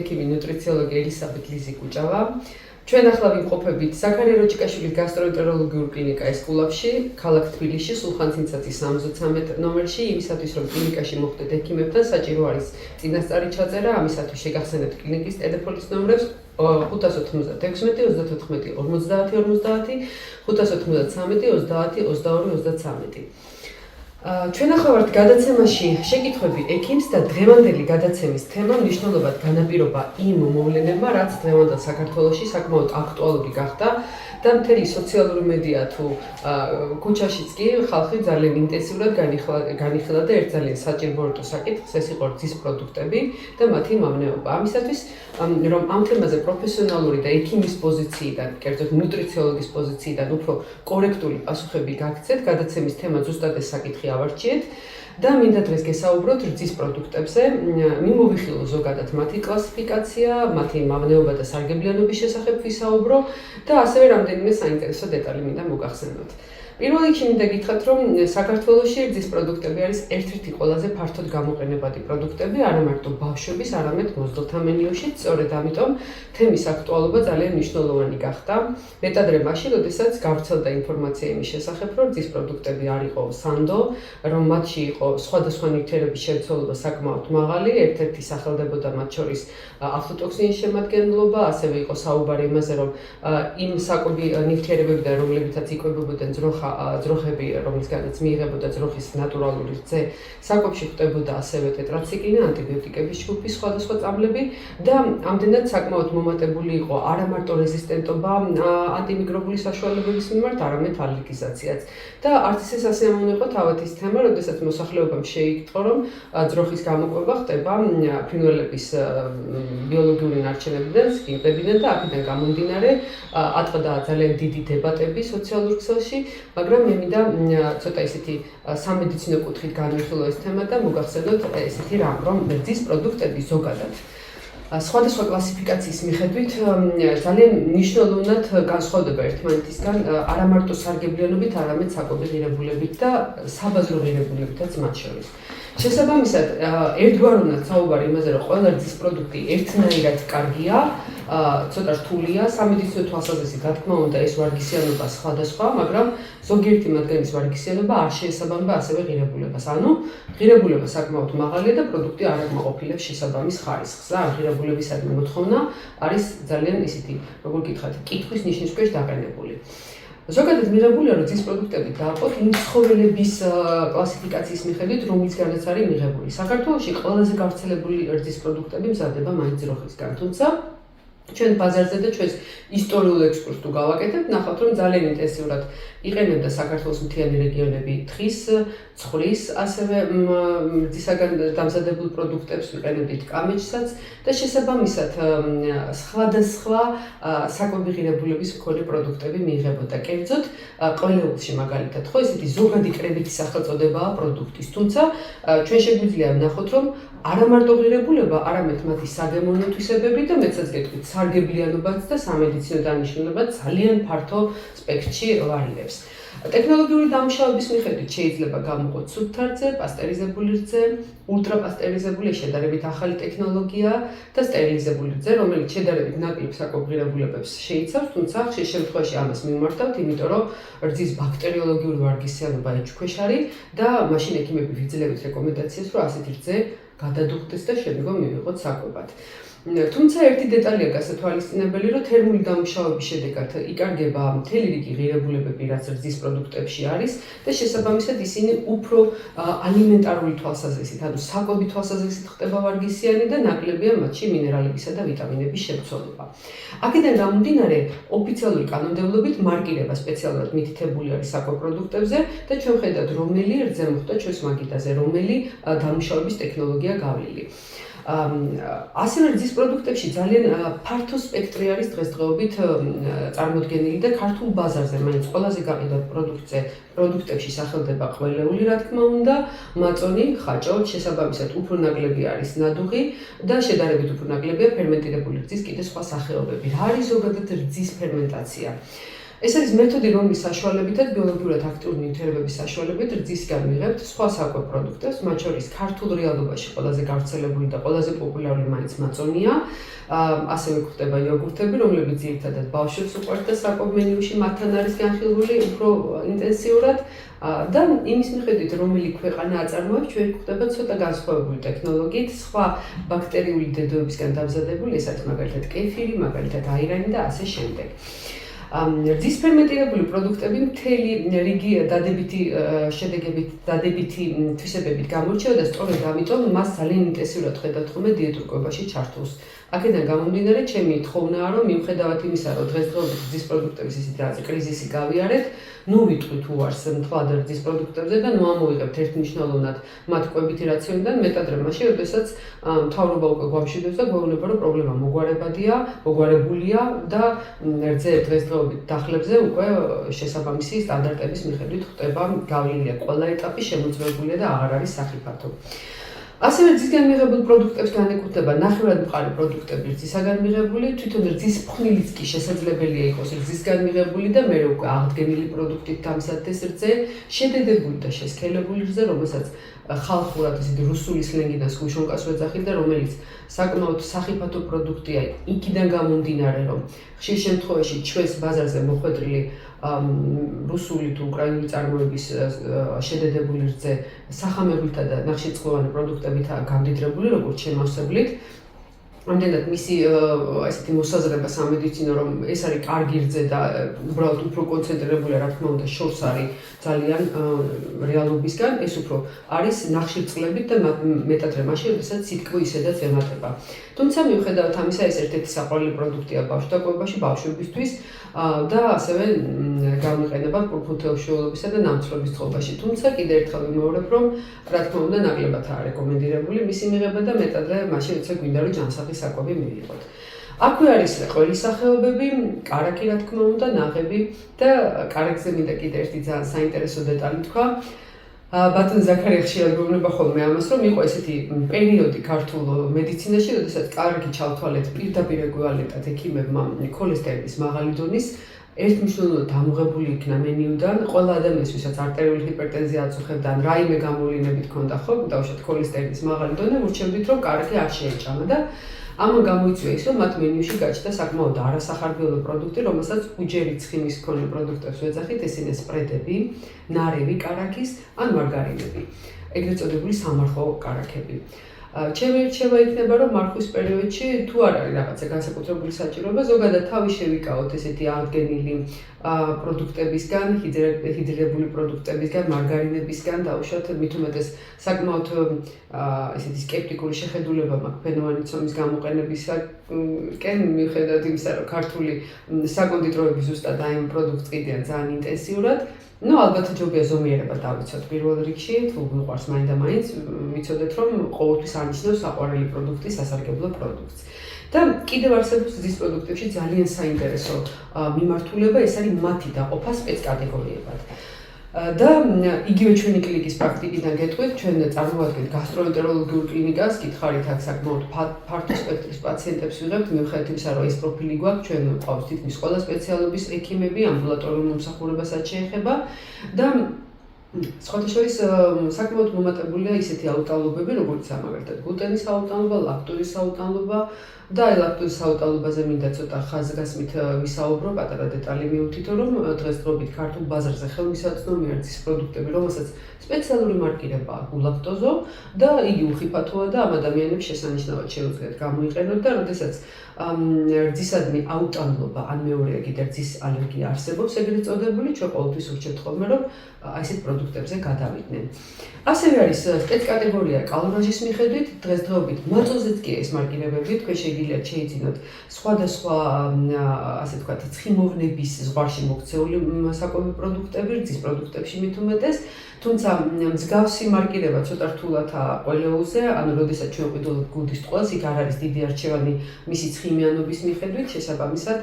ექიმი ნუტრიციოლოგი ელისაბედ ლიზიკუჭავა. ჩვენ ახლა ვიმყოფებით ზაქარია როჭიკაშვილის გასტროენტეროლოგიურ კლინიკა ესკულაფში, ქალაქ თბილისში, სულხან-ცინცაძის 73 ნომერში, იმისათვის რომ კლინიკაში მოხვდეთ ექიმებთან, საჭირო არის წინასწარი ჩაწერა, ამისათვის შეგახსენებთ კლინიკის ტელეფონის ნომრებს 596 34 50 50, 593 30 22 33. ჩვენ ახლა ვართ გადაცემაში შეკითხვები ექიმს და დღევანდელი გადაცემის თემა მნიშვნელოვნად განაპირობა იმ მოვლენებმა, რაც დღევანდელ საქართველოში საკმაოდ აქტუალური გახდა და მთელი სოციალური მედია თუ ქუჩაშიც კი ხალხი ძალიან ინტენსიურად განიხილა და ერთ ძალიან საჭირო საკითხს, ეს იყო რძის პროდუქტები და მათი მავნეობა. ამისათვის რომ ამ თემაზე პროფესიონალური და ექიმის პოზიციიდან, კერძოდ ნუტრიციოლოგის პოზიციიდან უფრო კორექტული პასუხები გაგცეთ, გადაცემის თემა ზუსტად ეს საკითხი ავარჩიეთ და მინდა დღეს გესაუბროთ რძის პროდუქტებზე, მიმოვიხილო ზოგადად მათი კლასიფიკაცია, მათი მავნეობა და სარგებლიანობის შესახებ ვისაუბრო და ასევე რამდენიმე საინტერესო დეტალი მინდა მოგახსენოთ. პირველ რიგში მინდა გითხრათ, რომ საქართველოში რძის პროდუქტები არის ერთ-ერთი ყველაზე ფართოდ გამოყენებადი პროდუქტები, არა მარტო ბავშვების, არამედ მოზრდთა მენიუში, სწორედ ამიტომ თემის აქტუალობა ძალიან მნიშვნელოვანი გახდა. მეტადრე მაშინ, როდესაც გავრცელდა ინფორმაცია იმის შესახებ, რომ რძის პროდუქტები არ იყო სანდო, რომ მათში იყო სხვადასხვა ნივთიერების შემცველობა საკმაოდ მაღალი, ერთ-ერთი სახელდებოდა მათ შორის აფლოტოქსინის შემადგენლობა, ასევე იყო საუბარი იმაზე, რომ იმ საკვები ნივთიერებებიდან, რომლებითაც იკვებებოდნენ ძროხები, რომლისგანაც მიიღებოდა ძროხის ნატურალური რძე, საკვებში ხვდებოდა ასევე ტეტრაციკლინი, ანტიბიოტიკების ჯგუფის სხვადასხვა წამლები და ამდენად საკმაოდ მომატებული იყო არა მარტო რეზისტენტობა ანტიმიკრობული საშუალებების მიმართ, არამედ ალერგიზაციაც. და არც ისე სასიამოვნო იყო თავად ის თემა, როდესაც მოსახლეობამ შეიკითხა, რომ ძროხის გამოკვება ხდება ფრინველების ბიოლოგიური ნარჩენებიდან, სკინდებიდან და აქედან გამომდინარე ატყდა ძალიან დიდი დებატები სოციალურ ქსელში, მაგრამ მე მინდა ცოტა ისეთი სამედიცინო კუთხით განვიხილო ეს თემა და მოგახსენოთ ესეთი რამ, რომ რძის პროდუქტები ზოგადად სხვადასხვა კლასიფიკაციის მიხედვით ძალიან მნიშვნელოვნად განსხვავდება ერთმანეთისგან, არა მარტო სარგებლიანობით, არამედ საკვები ღირებულებით და საბაზრო ღირებულებითაც მათ შორის. შესაბამისად, ერთგვაროვნად საუბარი იმაზე, რომ ყველა რძის პროდუქტი ერთნაირად კარგია, ცოტა რთულია, სამედიცინო თვალსაზრისით, რა თქმა უნდა, ეს ვარგისიანობა სხვადასხვა, მაგრამ ზოგიერთი მათგანის ვარგისიანობა არ შეესაბამება ასევე ღირებულებას. ანუ ღირებულება საკმაოდ მაღალია და პროდუქტი არ აკმაყოფილებს შესაბამის ხარისხს. და ღირებულებისადმი მოთხოვნა არის ძალიან ისეთი, როგორ გითხრათ, კითხვის ნიშნის ქვეშ დაყენებული. ზოგადად მიღებულია, რომ რძის პროდუქტები დააყოთ იმ ცხოველების კლასიფიკაციის მიხედვით, რომლისგანაც არის მიღებული. საქართველოში ყველაზე გავრცელებული რძის პროდუქტები მზადდება მაინც ძროხისგან, თუმცა ჩვენ ბაზარზე და ჩვენს ისტორიულ ექსკურსს თუ გავაკეთებთ, ნახავთ, რომ ძალიან ინტენსიურად იყენებდა საქართველოს მთიანი რეგიონები თხის, ცხვრის, ასევე რძისაგან დამზადებულ პროდუქტებს ვიყენებდით კამეჩსაც და შესაბამისად სხვადასხვა საკვები ღირებულების მქონე პროდუქტები მიიღებოდა. კერძოდ, ყველეულში მაგალითად, ხო, ესეთი ზოგადი კრებითი სახელწოდებაა პროდუქტის, თუმცა ჩვენ შეგვიძლია ვნახოთ, რომ არა მარტო ღირებულება, არამედ მათი საგემოვნო თვისებები და მეცაც გეტყვით, სარგებლიანობაც და სამედიცინო დანიშნულებაც ძალიან ფართო სპექტრში ვარირებს. ტექნოლოგიური დამუშავების მიხედვით შეიძლება გამოყოთ სუფთა რძე, პასტერიზებული რძე, ულტრაპასტერიზებული შედარებით ახალი ტექნოლოგია და სტერილიზებული რძე, რომელიც შედარებით ნაკლებ საკვებ ღირებულებებს შეიცავს, თუმცა ხშირ შემთხვევაში ამას მიმართავთ, იმიტომ რომ რძის ბაქტერიოლოგიური ვარგისიანობა ეჭქვეშ არის და მაშინ ექიმები ვიძლევით რეკომენდაციას, რომ ასეთი რძე გადადუხდეს და შემდგომ მივიღოთ საკვებად. თუმცა ერთი დეტალია გასათვალისწინებელი, რომ თერმული დამუშავების შედეგად იკარგება მთელი რიგი ღირებულებები, რაც რძის პროდუქტებში არის და შესაბამისად ისინი უფრო ალიმენტარული თვალსაზრისით, ანუ საკვები თვალსაზრისით ხდება ვარგისიანი და ნაკლებია მათში მინერალებისა და ვიტამინების შემცველობა. აქედან გამომდინარე, ოფიციალური კანონმდებლობით მარკირება სპეციალურად მითითებული არის საკვებ პროდუქტებზე და ჩვენ ვხედავთ, რომელი რძე მოხდა ჩვენს მაგიდაზე, რომელი დამუშავების ტექნოლოგია გავლილი. ასევე რძის პროდუქტებში ძალიან ფართო სპექტრი არის დღესდღეობით წარმოდგენილი და ქართულ ბაზარზე მაინც ყველაზე გაყიდვად პროდუქტებში სახელდება ყველეული, რა თქმა უნდა, მაწონი, ხაჭო, შესაბამისად უფრო ნაკლები არის ნადუღი და შედარებით უფრო ნაკლებია ფერმენტირებული რძის კიდე სხვა სახეობები. რა არის ზოგადად რძის ფერმენტაცია? ეს არის მეთოდი, რომლის საშუალებითაც ბიოლოგიურად აქტიური ნივთიერებების საშუალებით რძისგან მიღებთ სხვა საკვებ პროდუქტებს, მათ შორის ქართულ რეალობაში ყველაზე გავრცელებული და ყველაზე პოპულარული მაინც მაწონია. ასევე გვხვდება იოგურტები, რომლებიც ძირითადად ბავშვებს უყვართ და საკვებ მენიუში მათთან არის განხილული უფრო ინტენსიურად. და იმის მიხედვით, რომელი ქვეყანა აწარმოებს, ჩვენ გვხვდება ცოტა განსხვავებული ტექნოლოგიით, სხვა ბაქტერიული დედოებისგან დამზადებული, ეს არის მაგალითად კეფირი, მაგალითად აირანი და ასე შემდეგ. რძის ფერმენტირებული პროდუქტები მთელი რიგი დადებითი შედეგებით, დადებითი თვისებებით გამოირჩევა და სწორედ ამიტომ მას ძალიან ინტენსიურად ხედავთ ხოლმე დიეტურ კვებაში ჩართულს. აქედან გამომდინარე, ჩემი თხოვნაა, რომ მიუხედავად იმისა, რომ დღესდღეობით რძის პროდუქტების ისეთი რაღაც კრიზისი გავიარეთ, ნუ ვიტყვით უარს მთლად რძის პროდუქტებზე და ნუ ამოვიღებთ ერთმნიშვნელოვნად მათ კვებითი რაციონიდან, მეტადრე მაშინ, როდესაც მთავრობა უკვე გვამშვიდობს და გვეუბნება, რომ პრობლემა მოგვარებულია და დღესდღეობით დახლებზე უკვე შესაბამისი სტანდარტების მიხედვით ხდება გავლილია ყველა ეტაპი, შემოწმებულია და აღარ არის სახიფათო. ასევე რძისგან მიღებულ პროდუქტებს განეკუთვნება ნახევრად მყარი პროდუქტები რძისაგან მიღებული, თვითონ რძის ფხვნილიც კი შესაძლებელია იყოს რძისგან მიღებული და მერე უკვე აღდგენილი პროდუქტით დამზადდეს რძე, შედედებული და შესქელებული რძე, რომელსაც ხალხურად ისეთი რუსული სლენგიდან სგუშონკას ვეძახით და რომელიც საკმაოდ სახიფათო პროდუქტია იქიდან გამომდინარე, რომ ხშირ შემთხვევაში ჩვენს ბაზარზე მოხვედრილი რუსული თუ უკრაინული წარმოების შედედებული რძე სახამებლითა და ნახშირწყლოვანი პროდუქტებითაა გამდიდრებული, როგორც შემავსებლით. ამდენად მისი ესეთი მოსაზრება სამედიცინო, რომ ეს არის კარგი რძე და უბრალოდ უფრო კონცენტრირებულია, რა თქმა უნდა, შორს არის ძალიან რეალობისგან, ეს უფრო არის ნახშირწყლებით და მეტადრე მაშინ, როდესაც სითქმო ისედაც ემატება. თუმცა მიუხედავად ამისა, ეს ერთ-ერთი საყვარელი პროდუქტია ბავშვთა კვებაში, ბავშვებისთვის და ასევე გამოიყენება ფუნქციონალობისა და ნამცრობის წყობაში. თუმცა კიდევ ერთხელ ვიმეორებ, რომ რა თქმა უნდა, ნაკლებადაა რეკომენდირებული მისი მიღება და მეტადრე მაშინ, როცა გვინდა რომ ჯანსაღი საკვები მივიღოთ. აქვე არის ყველის სახეობები, კარაქი რა თქმა უნდა, ნაღები და კარაქზე მინდა კიდევ ერთი ძალიან საინტერესო დეტალი თქვა. ბატონ ზაქარია ხშირად გვეუბნება ხოლმე ამას, რომ იყო ესეთი პერიოდი ქართულ მედიცინაში, როდესაც კარგი ჩავთვალეთ პირდაპირ ეგვივალენტად ექიმებმა ქოლესტერინის მაღალი დონის ერთმნიშვნელოვნად ამოღებული იქნა მენიუდან, ყველა ადამიანს, ვისაც არტერიული ჰიპერტენზია აწუხებდა, ან რაიმე გამოვლინებით ჰქონდა ხო, დაუშვათ ქოლესტერინის მაღალი დონე, ურჩევდით, რომ კარგი არ შეეჭამა და ამან გამოიწვია ის, რომ მათ მენიუში გაჩნდა საკმაოდ არასახარბიელო პროდუქტი, რომელსაც უჯერი ცხიმის მქონე პროდუქტებს ვეძახით, ესენია სპრედები, ნარევი კარაქის ან მარგარინები, ეგრეთ წოდებული სამარხო კარაქები. ჩემი რჩევა იქნება, რომ მარხვის პერიოდში თუ არ არის რაღაცა განსაკუთრებული საჭიროება, ზოგადად თავი შევიკავოთ ესეთი აღდგენილი პროდუქტებისგან, ჰიდრირებული პროდუქტებისგან, მარგარინებისგან, დაუშვათ მით უმეტეს საკმაოდ ესეთი სკეპტიკური შეხედულება მაქვს ფენოვანი ცომის გამოყენებისკენ, მიუხედავად იმისა, რომ ქართული საკონდიტროები ზუსტად აი ამ პროდუქტს ყიდიან ძალიან ინტენსიურად. ალბათ ჯობია ზომიერება დავიცოთ პირველ რიგში, თუ მიყვარს მაინც და მაინც ვიცოდეთ, რომ ყოველთვის არნიშნავს საყვარელი პროდუქტი, სასარგებლო პროდუქტს. და კიდევ არსებობს რძის პროდუქტებში ძალიან საინტერესო მიმართულება, ეს არის მათი დაყოფა სპეცკატეგორიებად. და იგივე ჩვენი კლინიკის პრაქტიკიდან გეტყვით, ჩვენ წარმოვადგენთ გასტროენტეროლოგიურ კლინიკას, გითხარით აქ საკმაოდ ფართო სპექტრის პაციენტებს ვიღებთ, მიუხედავად იმისა, რომ ეს პროფილი გვაქვს, ჩვენ გვყავს თითქმის ყველა სპეციალობის ექიმები, ამბულატორიულ მომსახურებასაც შეეხება და სხვათა შორის საკმაოდ მომატებულია ისეთი აუტანლობები, როგორც მაგალითად გლუტენის აუტანლობა, ლაქტოზის აუტანლობა და აი ლაქტოზის აუტანლობაზე მინდა ცოტა ხაზგასმით ვისაუბრო, პატარა დეტალი მივუთითო, რომ დღესდღეობით ქართულ ბაზარზე ხელმისაწვდომია რძის პროდუქტები, რომელსაც სპეციალური მარკირებაა გულაქტოზო და იგი უხიფათოა და ამ ადამიანებს შესანიშნავად შეუძლიათ გამოიყენოთ და როდესაც რძისადმი აუტანლობა ან მეორეა კიდე რძის ალერგია არსებობს, ეგრეთ წოდებული, ჩვენ ყოველთვის ურჩევთ ხოლმე, რომ ასეთ პროდუქტებზე გადავიდნენ. ასევე არის სპეცკატეგორია კალორაჟის მიხედვით, დღესდღეობით მაწოზეც კი ეს მარკირებები, თქვენ შეგიძლიათ შეიძინოთ სხვადასხვა ასე ვთქვათ, ცხიმოვნების ზღვარში მოქცეული საკვები პროდუქტები, რძის პროდუქტებში მით უმეტეს, თუმცა მსგავსი მარკირება ცოტა რთულადაა ყველეულზე, ანუ როდესაც ჩვენ ვყიდულობთ გუდის ტყუილს, იქ არ არის დიდი არჩევანი მისი ცხიმიანობის მიხედვით, შესაბამისად,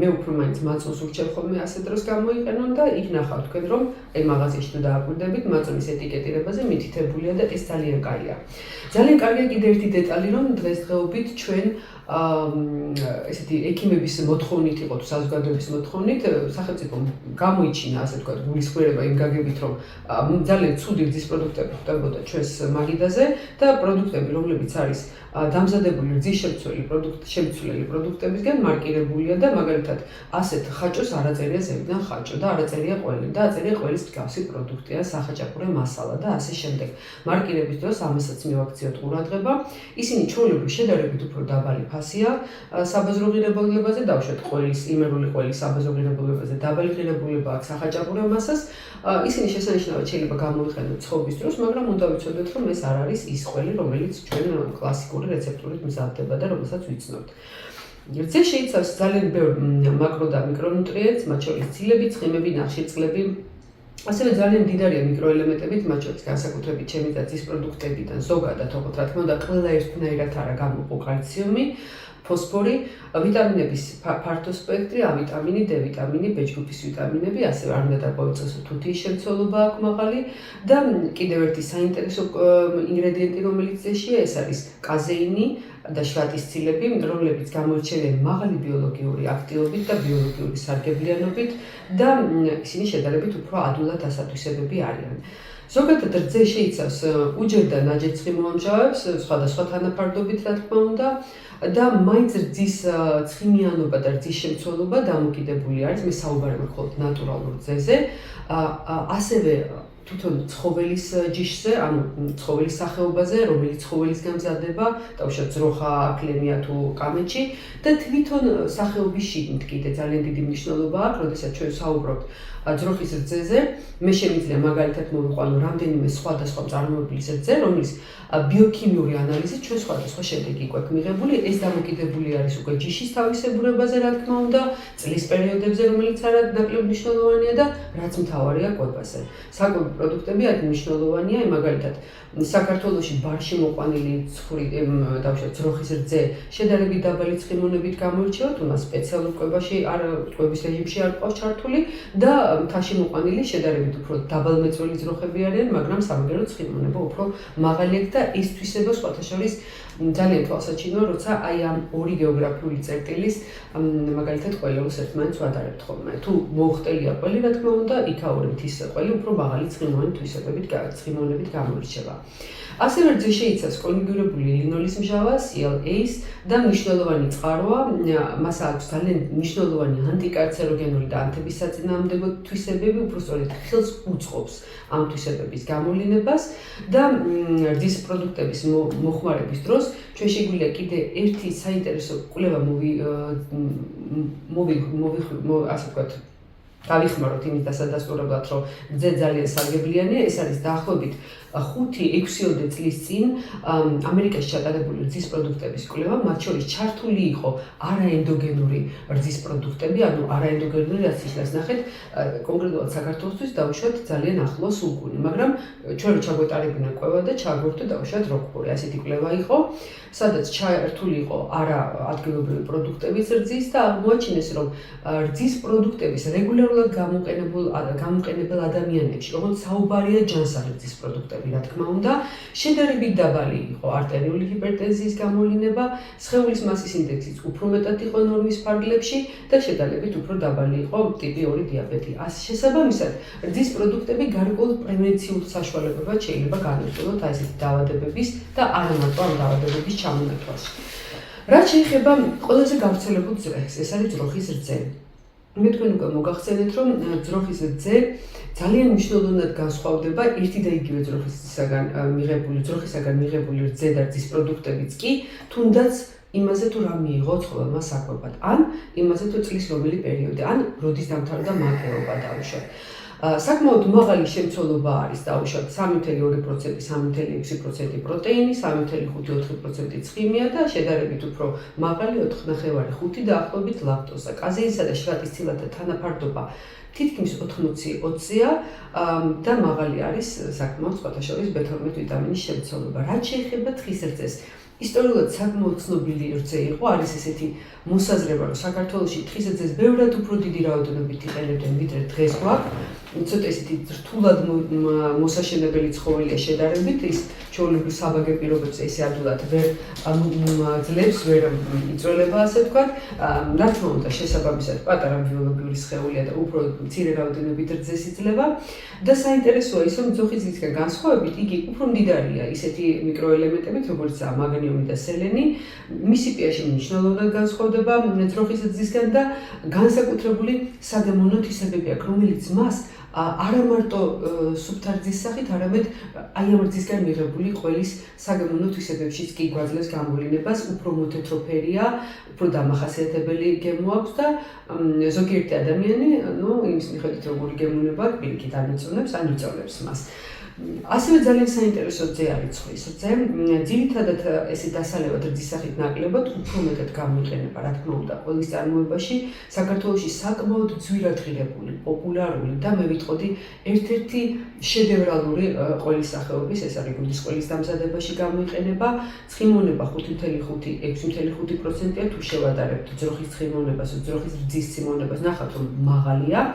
მე უფრო მაინც მაწონს ურჩევ ხოლმე ასე დროს გამოიყენონ და იქ ნახავთ თქვენ, რომ აი მაღაზიაში თუ დააკვირდებით, მაწონის ეტიკეტირებაზე მითითებულია და ეს ძალიან კაია. ძალიან კარგია კიდე ერთი დეტალი, რომ დღესდღეობით ჩვენ ესეთი ექიმების მოთხოვნით იყო თუ საზოგადოების მოთხოვნით სახელმწიფომ გამოიჩინა ასე ვთქვათ გულისხმიერება იმ გაგებით რომ ძალიან ცუდი რძის პროდუქტები ხდებოდა ჩვენს მაგიდაზე და პროდუქტები რომლებიც არის დამზადებული რძის შემცვლელი პროდუქტებისგან მარკირებულია და მაგალითად ასეთ ხაჭოს არ აწერია ზევიდან ხაჭო და არ აწერია ყველი და აწერია ყველის მსგავსი პროდუქტია სახაჭაპურე მასალა და ასე შემდეგ. მარკირების დროს ამასაც მივაქციოთ ყურადღება. ისინი ჩვეულებრივ შედარებით უფრო დაბალი ფასია საბაზრო ღირებულებაზე დავუშვათ ყველის იმერული ყველის საბაზრო ღირებულებაზე დაბალი ღირებულება აქვს სახაჭაპურე მასას. ისინი შესანიშნავად შეიძლება გამოვიყენოთ ცხობის დროს, მაგრამ უნდა ვიცოდეთ რომ ეს არ არის ის ყველი, რომელიც ჩვენ კლასიკური რეცეპტურით მზადდება და რომელსაც ვიცნობთ. რძე შეიცავს ძალიან ბევრ მაკრო და მიკრონუტრიენტს, მათ შორის ცილები, ცხიმები, ნახშირწყლები, ასევე ძალიან მდიდარია მიკროელემენტებით, მათ შორის განსაკუთრებით ჩემი და რძის პროდუქტებიდან ზოგადად, თუმცა რა თქმა უნდა, ყველა ერთნაირად არა გამოყო კალციუმი, ფოსფორი, ვიტამინების ფართო სპექტრი, A ვიტამინი, D ვიტამინი, B ჯგუფის ვიტამინები, ასევე არ უნდა დაგვაუწყოს თუთიის შემცველობა აქვს მაღალი და კიდევ ერთი საინტერესო ინგრედიენტი, რომელიც ეშია, ეს არის კაზეინი და შვატის ცილები, რომლებიც გამოირჩევიან მაღალი ბიოლოგიური აქტივობით და ბიოლოგიური სარგებლიანობით და ისინი შედარებით უფრო ადვილად ასათვისებები არიან. ზოგადად რძე შეიცავს უჯერ და ნაჯერ ცხიმოვამჟავებს, სხვადასხვა თანაფარდობით, რა თქმა უნდა, და მაინც რძის ცხიმიანობა და რძის შემცველობა დამოკიდებული არის, მე საუბარი მხოლოდ ნატურალურ რძეზე, ასევე თვითონ ცხოველის ჯიშზე, ანუ ცხოველის სახეობაზე, რომელიც ცხოველის გამზადება, დაუშვათ ძროხა, აქლემია თუ კამეჩი და თვითონ სახეობის შიგნით კიდე ძალიან დიდი მნიშვნელობა აქვს, როდესაც ჩვენ საუბრობთ ძროხის რძეზე, მე შემიძლია მაგალითად მოვიყვანო რამდენიმე სხვადასხვა მწარმოებლის რძე, რომლის ბიოქიმიური ანალიზით ჩვენ სხვადასხვა შედეგი გვაქვს მიღებული. ეს დამოკიდებული არის უკვე ჯიშის თავისებურებაზე, რა თქმა უნდა, წლის პერიოდებზე, რომელიც არანაკლებ მნიშვნელოვანია და რაც მთავარია კვებაზე. საკვები პროდუქტები არის მნიშვნელოვანია, მაგალითად საქართველოში ბარში მოყვანილი ცხვრი, დავუშვათ ძროხის რძე შედარებით დაბალი ცხიმონებით გამოირჩევა, თუმცა სპეციალურ კვებაში კვების რეჟიმში არ ყავს ჩართული და მთაში მოყვანილი შედარებით უფრო დაბალმეწველი ძროხები არიან, მაგრამ სამაგერო ცხიმონება უფრო მაღალი აქვს და ეს თვისება სხვათა შორის ძალიან თვალსაჩინოა, როცა აი ამ ორი გეოგრაფიული წერტილის მაგალითად ყველეულს ერთმანეთს ვადარებთ ხოლმე. თუ მოუხტელია ყველი, რა თქმა უნდა, იქაური მთის ყველი უფრო მაღალი ცხიმოვანი ცხიმოვნებით გამოირჩევა. ასევე რძე შეიცავს კონიურირებული ლინოლის მჟავა, CLA-ს და მნიშვნელოვანი წყაროა, მას აქვს ძალიან მნიშვნელოვანი ანტიკარცეროგენული და ანთების საწინააღმდეგო თვისებები, უბრალოდ ხელს უწყობს ამ თვისებების გამოვლინებას და რძის პროდუქტების მოხმარების დროს ჩვენ შეგვიძლია კიდე ერთი საინტერესო კვლევა ასე ვთქვათ გავიხმაროთ იმის დასადასტურებლად, რომ რძე ძალიან სარგებლიანია, ეს არის დაახლოებით 5-6 წლის წინ ამერიკაში ჩატარებული რძის პროდუქტების კვლევა, მათ შორის ჩართული იყო არაენდოგენური რძის პროდუქტები, ანუ არაენდოგენური რაც ისლას ნახეთ, კონკრეტულად საქართველოსთვის დავუშვათ ძალიან ახლოს უგუნი, მაგრამ ჩვენ რო ჩაგვეტარებინა კვლევა და ჩაგვერთო დავუშვათ როკფორი, ასეთი კვლევა იყო, სადაც ჩართული იყო არაადგილობრივი პროდუქტების რძის და აღმოაჩინეს, რომ რძის პროდუქტების რეგულარულად გამოყენებელ ადამიანებში, როგორც საუბარია ჯანსაღი რძის პროდუქტები, რა თქმა უნდა, შედარებით დაბალი იყო არტერიული ჰიპერტენზიის გამოვლინება, სხეულის მასის ინდექსიც უფრო მეტად იყო ნორმის ფარგლებში და შედარებით უფრო დაბალი იყო ტიპი 2 დიაბეტი. შესაბამისად, რძის პროდუქტები გარკვეულ პრევენციულ საშუალებებად შეიძლება განვიხილოთ აი ესეთი დაავადებების და არა მარტო ამ დაავადებების ჩამონათვალს. რაც შეეხება ყველაზე გავრცელებულ რძეს, ეს არის ძროხის რძე. მე თქვენ უკვე მოგახსენეთ, რომ ძროხის რძე ძალიან მნიშვნელოვნად განსხვავდება ერთი და იგივე ძროხისაგან მიღებული რძე და რძის პროდუქტებიც კი, თუნდაც იმაზე თუ რა მიიღო ცხოველმა საკვებად, ან იმაზე თუ წლის რომელი პერიოდი, ან როდის დამთავრდა მატეობა დავუშვათ. საკმაოდ მაღალი შემცველობა არის დავუშვათ 3.2%, 3.6% პროტეინი, 3.5-4% ცხიმია და შედარებით უფრო მაღალი 4.5 დაახლოებით ლაქტოზა. კაზეინსა და შვატის ცილათა თანაფარდობა თითქმის 80-20-ია და მაღალი არის საკმაოდ სხვათა შორის B12 ვიტამინის შემცველობა. რაც შეეხება თხის რძეს, ისტორიულად საკმაოდ ცნობილი რძე იყო, არის ესეთი მოსაზრება, რომ საქართველოში თხის რძეს ბევრად უფრო დიდი რაოდენობით იყენებდნენ, ვიდრე დღეს გვაქვს. ცოტა ისეთი რთულად მოსაშენებელი ცხოველია შედარებით, ის ჩვეულებრივ საბაგე პირობებს ესე ადვილად ვერ ძლებს, ვერ იწვრელება, ასე ვთქვათ. რა თქმა უნდა, შესაბამისად პატარა ბიოლოგიური სხეულია და უფრო მცირე რაოდენობით რძეს იძლევა და საინტერესოა ის, რომ ძოხის რძისგან განსხვავებით იგი უფრო მდიდარია ისეთი მიკროელემენტებით, როგორიცაა მაგნიუმი და სელენი. მისი pH მნიშვნელოვნად განსხვავდება ძროხის რძისგან და განსაკუთრებული საგემოვნო თვისებები აქვს, რომელიც მას არა მარტო სუფთარძის სახით, არამედ აი ამ რძისგან მიღებული ყველის საგემოვნო თვისებებშიც კი გვაძლევს გამოვლინებას, უფრო მოთეთროფერია, უფრო დამახასიათებელი გემო აქვს და ზოგიერთი ადამიანი, იმის მიხედვით როგორი გემოვნება აქვს, პირიქით ანაწონებს, ან იწოლებს მას. ასევე ძალიან საინტერესო რძე არის ცხლის რძე. ძირითადად ესე დასალევად რძის სახით ნაკლებად უფრო მეტად გამოიყენება, რა თქმა უნდა, ყველის წარმოებაში. საქართველოში საკმაოდ ძვირად ღირებული, პოპულარული და მე ვიტყოდი ერთ-ერთი შედევრალური ყველის სახეობის, ეს არის გულის ყველის დამზადებაში გამოიყენება. ცხიმოვნება 5.5-6.5%-ია თუ შევადარებთ ძროხის ცხიმოვნებას, ძროხის რძის ცხიმოვნებას, ნახავთ რომ მაღალია.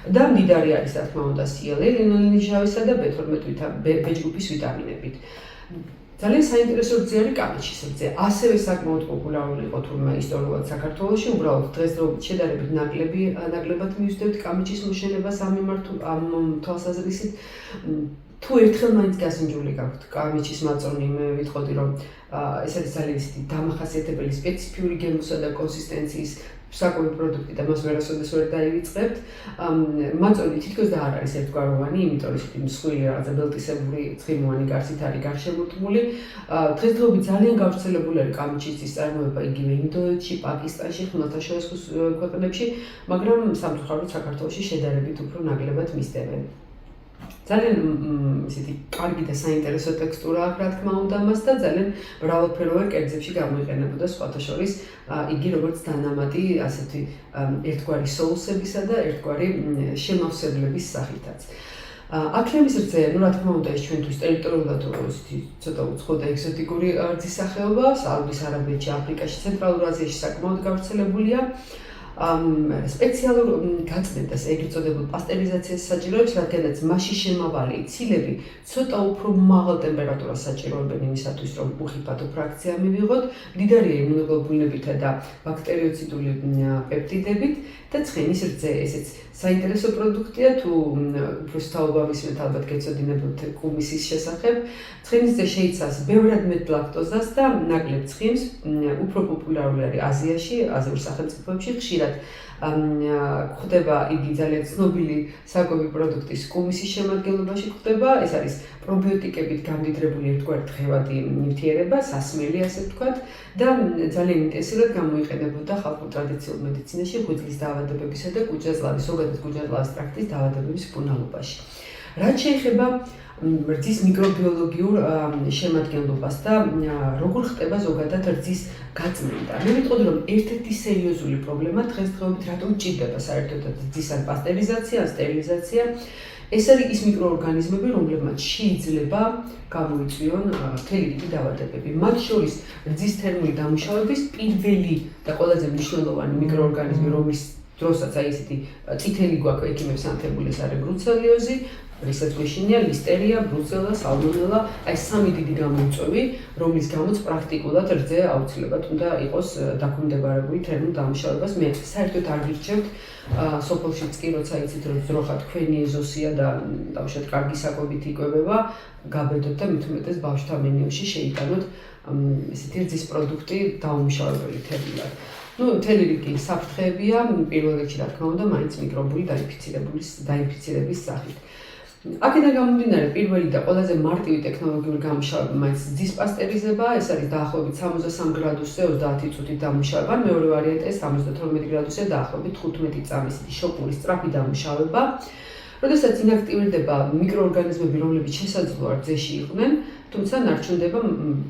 და მდიდარი არის, რა თქმა უნდა, სიელე, ლინოლინის ჟავისა და B12 ვიტამინებით. ძალიან საინტერესო რძე არის კამეჩის რძე. ასევე საკმაოდ პოპულარული იყო თურმე ისტორიულად საქართველოში, უბრალოდ დღესდღეობით შედარებით ნაკლებად მივსდებთ კამეჩის მოშენებას ამ თვალსაზრისით. თუ ერთხელ მაინც გასინჯული გაქვთ კამეჩის მაწონი, მე ვიტყოდი, რომ ეს არის ძალიან ისეთი დამახასიათებელი სპეციფიური გემოსა და კონსისტენციის საკუთარი პროდუქტი და მას ვერასოდეს ვერ დაივიწყებთ. მაწონი თითქოს და არ არის ერთგვაროვანი, იმიტომ რომ ისეთი მსხვილი რაღაცა ბელტისებური ცხიმოვანი გარსით არის გარშემორტყმული. დღესდღეობით ძალიან გავრცელებული არის კამეჩის წარმოება იგივე ინდოეთში, პაკისტანში, ხმელთაშუა ზღვის ქვეყნებში, მაგრამ სამწუხაროდ საქართველოში შედარებით უფრო ნაკლებად მისდევენ. ძალიან ისეთი კარგი და საინტერესო ტექსტურა აქვს, რა თქმა უნდა, მას და ძალიან მრავალფეროვან კერძებში გამოიყენებოდა, სხვათა შორის იგი როგორც დანამატი ასეთი ერთგვარი соусებისა და ერთგვარი შემავსებლების სახითაც. აქლემის რძე, რა თქმა უნდა, ეს ჩვენთვის ტერიტორიულად ისეთი ცოტა უცხო და ეგზოტიკური რძის სახეობა, საუდის არაბეთში, აფრიკაში, ცენტრალურ აზიაში საკმაოდ გავრცელებულია. სპეციალურ გაწმენდას, ეგრეთ წოდებულ პასტერიზაციას საჭიროებს, რადგანაც მასში შემავალი ცილები ცოტა უფრო მაღალ ტემპერატურას საჭიროებენ იმისათვის, რომ უხიფათო ფრაქცია მივიღოთ, მდიდარია იმუნოგლობულინებითა და ბაქტერიოციდული პეპტიდებით და ცხენის რძე, ესეც საინტერესო პროდუქტია, თუ უფრო სწავლობა მისმენთ, ალბათ გეცოდინებთ კუმისის შესახებ. ცხენის რძე შეიცავს ბევრად მეტ ლაქტოზას და ნაკლებ ცხიმს, უფრო პოპულარული არის აზიაში, აზიურ სახელმწიფოებში, ხშირად გვხვდება იგი ძალიან ცნობილი საკვები პროდუქტის კუმისის შემადგენლობაში გვხვდება. ეს არის პრობიოტიკებით გამდიდრებული ერთგვარი დღევადი ნივთიერება, სასმელი ასე ვთქვათ და ძალიან ინტენსიურად გამოიყენებოდა ხალხურ ტრადიციულ მედიცინაში ღვიძლის დაავადებებისა და კუჭაძლავის, ზოგადად კუჭაძლავის ტრაქტის დაავადებების მკურნალობაში. რაც შეეხება რძის მიკრობიოლოგიურ შემადგენლობას და როგორ ხდება ზოგადად რძის გაწმენდა. მე ვიტყოდი, რომ ერთ-ერთი სერიოზული პრობლემა დღესდღეობით რატომ ჭირდება საერთოდ რძის ან პასტერიზაცია, ან სტერილიზაცია, ეს არის ის მიკროორგანიზმები, რომლებმაც შეიძლება გამოიწვიონ მთელი რიგი დაავადებები. მათ შორის რძის თერმული დამუშავების პირველი და ყველაზე მნიშვნელოვანი მიკროორგანიზმი, რომლის დროსაც აი ესეთი წითელი გვაქვს ექიმებს ანთებული, ეს არის ბრუცელიოზი, რისაც გვეშინია ლისტერია, ბრუცელა, სალმონელა, აი სამი დიდი გამოიწვევი, რომლის გამოც პრაქტიკულად რძე აუცილებლად უნდა იყოს დაქვემდებარებული თერმულ დამუშავებას. მე საერთოდ არ გირჩევთ სოფელშიც კი, როცა იცით, რომ ძროხა თქვენი ეზოსია და დავუშვათ კარგი საკვებით იკვებება, გაბედოთ და მით უმეტეს ბავშვთა მენიუში შეიტანოთ ესეთი რძის პროდუქტი დაუმუშავებელი თერმულად. მთელი რიგი საფრთხეებია, პირველ რიგში რა თქმა უნდა, მაინც მიკრობული დაინფიცირების სახით. აქედან გამომდინარე, პირველი და ყველაზე მარტივი ტექნოლოგიური გამუშავება მაინც რძის პასტერიზება, ეს არის დაახლოებით 63 გრადუსზე 30 წუთით დამუშავება, მეორე ვარიანტია 72 გრადუსზე დაახლოებით 15 წამის შოკური სწრაფი დამუშავება. როდესაც ინაქტივირდება მიკროორგანიზმები, რომლებიც შესაძლოა რძეში იყვნენ თუმცა ნარჩუნდება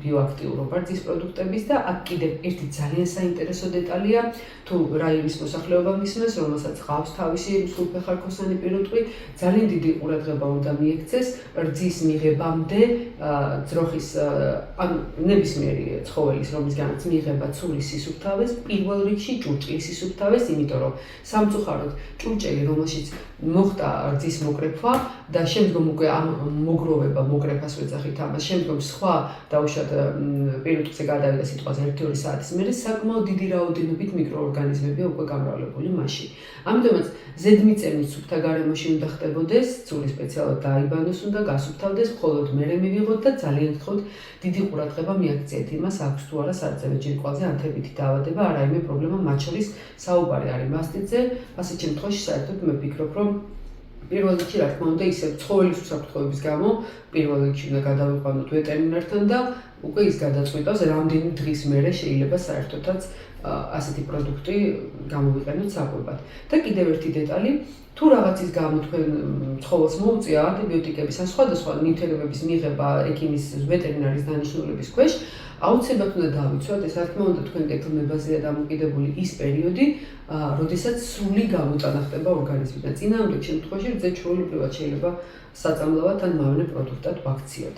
ბიოაქტიურობა რძის პროდუქტების და აქ კიდევ ერთი ძალიან საინტერესო დეტალია, თუ რაინის მოსახლეობა მისმენს, რომელსაც ყავს თავისი სრულფეხარქოსანი პირუტყვი, ძალიან დიდი ყურადღება უნდა მიექცეს რძის მიღებამდე, ძროხის ან ნებისმიერი ცხოველის, რომლისგანაც მიიღება ცულის სისუფთავეს, პირველ რიგში ჭურჭლის სისუფთავეს, იმიტომ რომ სამწუხაროდ ჭურჭელი, რომელშიც მოხდა რძის მოკრეფვა და შემდგომ უკვე ამ მოგროვება, მოკრეფას ვეძახით ამას, შემდგომ სხვა დაუშვათ პირუტყვზე გადავიდა სიტყვაზე 1-2 საათის მერე, საკმაოდ დიდი რაოდენობით მიკროორგანიზმებია უკვე გამრავლებული მასში. ამიტომაც ზედმიწევნის სუფთა გარემოში უნდა ხდებოდეს, ცული სპეციალურად დაიბანოს, უნდა გასუფთავდეს, მხოლოდ მერე მივიღოთ და ძალიან გთხოვთ, დიდი ყურადღება მიაქციეთ იმას, აქვს თუ არა სარწევი ჯირკვალზე ანთებითი დაავადება, არაიმე პრობლემა, მათ შორის საუბარი არის მასტიტზე. ასეთ შემთხვევაში საერთოდ მე ვფიქრობ, რომ პირველ რიგში, რა თქმა უნდა, ისე ცხოველის უსაფრთხოების გამო პირველ რიგში უნდა გადავიყვანოთ ვეტერინართან და უკვე ის გადაწყვეტავს, რამდენი დღის მერე შეიძლება საერთოდაც ასეთი პროდუქტი გამოვიყენოთ საკვებად. და კიდევ ერთი დეტალი, თუ რაღაცის გამო თქვენ ცხოველს მოუწია ანტიბიოტიკების ან სხვადასხვა ნივთიერებების მიღება ექიმის ვეტერინარის დანიშნულების ქვეშ, აუცილებლად უნდა დავიცვათ, ეს რა თქმა უნდა თქვენ კეთილმებაზეა დამოკიდებული ის პერიოდი, როდესაც სული გამოტანა ხდება ორგანიზმიდან. წინააღმდეგ შემთხვევაში რძე ჩვეულებრივად შეიძლება საწამლავად ან მავნე პროდუქტად ვაქციოთ.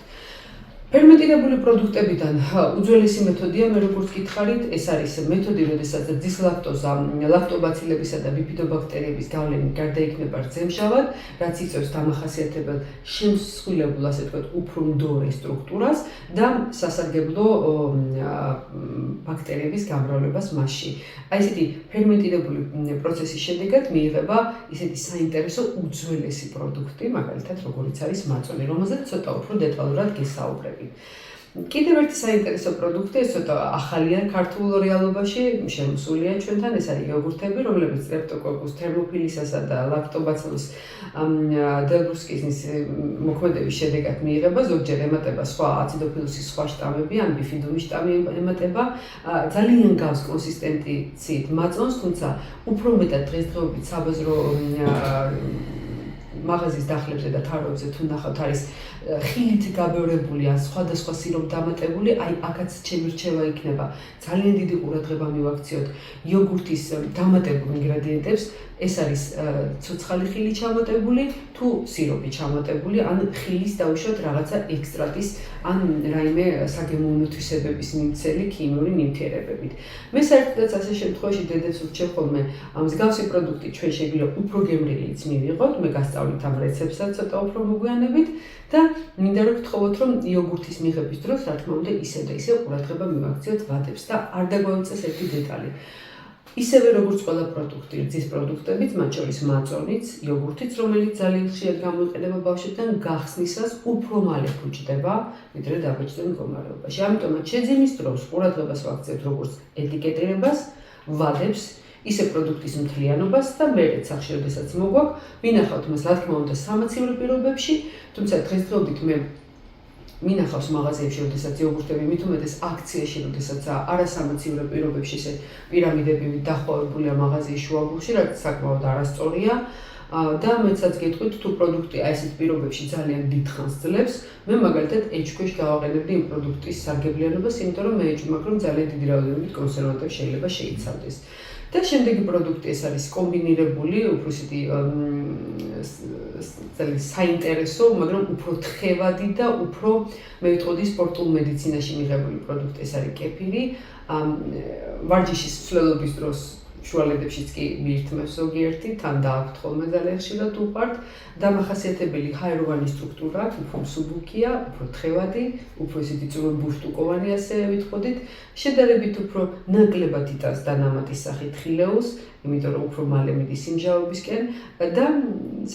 ფერმენტირებული პროდუქტებიდან უძველესი მეთოდია, მე როგორც გითხარით, ეს არის მეთოდი, როდესაც რძის ლაქტოზა, ლაქტობაცილებისა და ბიფიდობაქტერიების გავლენით გარდაიქმნება რძემჟავად, რაც იწვევს დამახასიათებელ შემსხვილებულ, ასე ვთქვათ, უფრო მდორე სტრუქტურას და სასარგებლო ბაქტერიების გამრავლებას მასში. აი ესეთი ფერმენტირებული პროცესის შედეგად მიიღება ისეთი საინტერესო უძველესი პროდუქტი, მაგალითად, როგორიც არის მაწვანე, რომელზეც ცოტა უფრო დეტალურად გესაუბრები. კიდევ ერთი საინტერესო პროდუქტი, ეს ცოტა ახალია ქართულ რეალობაში, შემოსულია ჩვენთან, ეს არის იოგურტები, რომლებიც სტრეპტოკოკუს, თერმოფილისასა და ლაქტობაცილუს დელბრუსკიზნის მოქმედების შედეგად მიიღება, ზოგჯერ ემატება სხვა აციდოფილუსის სხვა შტამები, ან ბიფიდუმის შტამი ემატება, ძალიან გავს კონსისტენციით მაწვანს, თუმცა უფრო მეტად დღესდღეობით საბაზრო მაღაზიის დახლებზე და თაროებზე თუ ნახავთ არის ხილით გაბევრებული ან სხვადასხვა სირომ დამატებული, აი აქაც ჩემი რჩევა იქნება. ძალიან დიდი ყურადღება მივაქციოთ იოგურტის დამატებულ ინგრედიენტებს, ეს არის ცოცხალი ხილი ჩამატებული, თუ სიროპი ჩამატებული, ან ხილის დაუშვათ რაღაცა ექსტრაქტის, ან რაიმე საგემოვნოთვისებების მიმცელი ქიმიური ნივთიერებებით. მე საერთოდაც ასე შემთხვევაში დედებს ვრჩევ ხოლმე მსგავსი პროდუქტი ჩვენ შეგვიძლია უფრო გემრიელიც მივიღოთ, მე გასწავლით ამ რეცეპტსაც ცოტა უფრო მოგვიანებით და მინდა რომ გთხოვოთ, რომ იოგურტის მიღების დროს, რა თქმა უნდა, ისევ და ისევ ყურადღება მივაქციოთ ვადებს და არ დაგვაუწეს ერთი დეტალი. ისევე როგორც ყველა პროდუქტი, რძის პროდუქტებიც, მათ შორის მაწვანეც, იოგურტიც, რომელიც ძალიან ხშირად გამოიყენება ბავშვებთან, გახსნისას უფრო მალე ფუჭდება, ვიდრე დაბეჭდილ მდგომარეობაში. ამიტომაც შეძენის დროს ყურადღებას ვაქციევთ როგორც ეტიკეტირებას, ვადებს, ისე პროდუქტის მთლიანობას და მერე სახში, როდესაც მოგვაქვს, ვინახავთ მას, რა თქმა უნდა, სამაცივრო პირობებში, თუმცა დღესდღეობით მე მინახავს მაღაზიებში, როდესაც იოგურტები მით უმეტეს აქციაში, როდესაც არასამაცივრო პირობებში ესე პირამიდები დახვეებულია მაღაზიის შუაგულში, რაც საკმაოდ არასწორია და მეცაც გეტყვით, თუ პროდუქტი აი ესეთ პირობებში ძალიან დიდ ხანს ძლებს, მე მაგალითად ეჭქვეშ გავაყენებდი იმ პროდუქტის სარგებლიანობას, იმიტომ რომ მე ეჭვმაქვს, რომ ძალიან დიდი რაოდენობით კონსერვანტები შეიძლება შეიცავდეს. და შემდეგი პროდუქტი ეს არის კომბინირებული, უფრო ისეთი საინტერესო, მაგრამ უფრო თხევადი და უფრო მე ვიტყოდი სპორტულ მედიცინაში მიღებული პროდუქტი, ეს არის კეფირი. ვარჯიშის მსვლელობის დროს შუალედებშიც კი მიირთმევს ზოგიერთი, თან დააქვთ ხოლმე ძალიან ხშირად უყვართ. დამახასიათებელი ჰაეროვანი სტრუქტურა, უფრო მსუბუქია, უფრო თხევადი, უფრო ისეთი წვრილ-ბუშტუკოვანი, ასე ვიტყოდით. შედარებით უფრო ნაკლებად იტანს დანამატის სახით ხილეულს, იმიტომ რომ უფრო მალე მიდის სიმჟავებისკენ და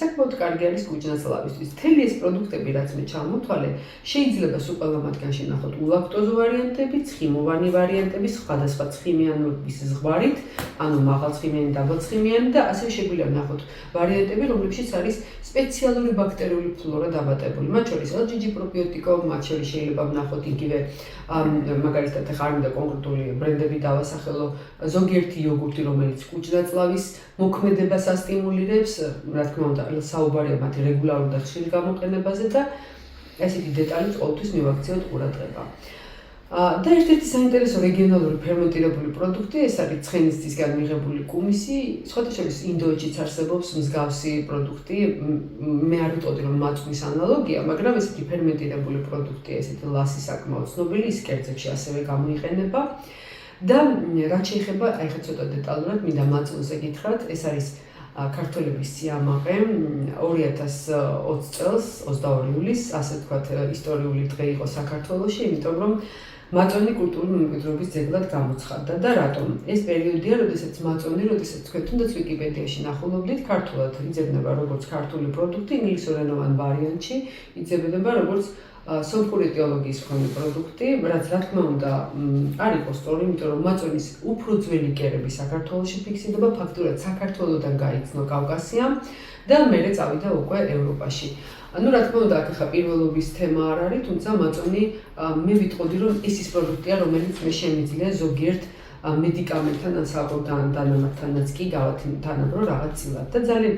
საკმაოდ კარგი არის კუჭნაწლავისთვის. მთელი ეს პროდუქტები, რაც მე ჩამოვთვალე, შეიძლება სულ ყველა მათგანში ნახოთ ულაქტოზო ვარიანტები, ცხიმოვანი ვარიანტები, სხვადასხვა ცხიმიანობის ზღვარით, ანუ მაღალცხიმიანი, დაბალცხიმიანი და ასევე შეგვიძლია ნახოთ ვარიანტები, რომლებშიც არის სპეციალური ბაქტერიული ფლორა დამატებული. მათ შორის LGG პრობიოტიკო, მათ შორის შეიძლება ვნახოთ იგივე მაგალითად ახლა არ მინდა კონკრეტული ბრენდები დავასახელო, ზოგიერთი იოგურტი, რომელიც კუჭნაწლავის მოქმედებას ასტიმულირებს, რა თქმა უნდა, საუბარია მათი რეგულარულ და ხშირ გამოყენებაზე და ესეთი დეტალით ყოველთვის მივაქციოთ ყურადღება. და ერთ-ერთი საინტერესო რეგიონალური ფერმენტირებული პროდუქტი ეს არის ცხენისძისგან მიღებული კუმისი, სხვათა შორის ინდოეთშიც არსებობს მსგავსი პროდუქტი, მე არ ვიტყოდი რომ მაწვნის ანალოგია, მაგრამ ესეთი ფერმენტირებული პროდუქტი, ესეთი ლასი საკმაოდ ცნობილი, ის კერძებში ასევე გამოიყენება. და რაც შეეხება, აი ხა ცოტა დეტალურად მინდა მაწვენზე გითხრათ, ეს არის ქართველების სიამაყე 2020 წელს 22 ივლისს, ასე ვთქვათ, ისტორიული დღე იყო საქართველოში, იმიტომ რომ მაწვენი კულტურული მემკვიდრეობის ძეგლად გამოცხადდა და რატომ? ეს პერიოდია, როდესაც მაწვენი, როდესაც თქვენ თუნდაც ვიკიპედიაში ნახულობდით, ქართულად იძებნება როგორც ქართული პროდუქტი, ინგლისურენოვან ვარიანტში იძებნება როგორც სომხური ეტიოლოგიის მქონე პროდუქტი, რაც რა თქმა უნდა არ იყო სწორი, იმიტომ რომ მაწვენის უფრო ძველი კერები საქართველოში ფიქსირდება, ფაქტურად საქართველოდან გაიცნო კავკასიამ და მერე წავიდა უკვე ევროპაში. ანუ რა თქმა უნდა, აქ ახლა პირველობის თემა არ არის, თუმცა მაწვენი მე ვიტყოდი, რომ ეს ის პროდუქტია, რომელიც მე შემიძლია ზოგიერთ მედიკამენტთან ან საკვებ დანამატთანაც კი გავათანაბრო რაღაც წილად. და ძალიან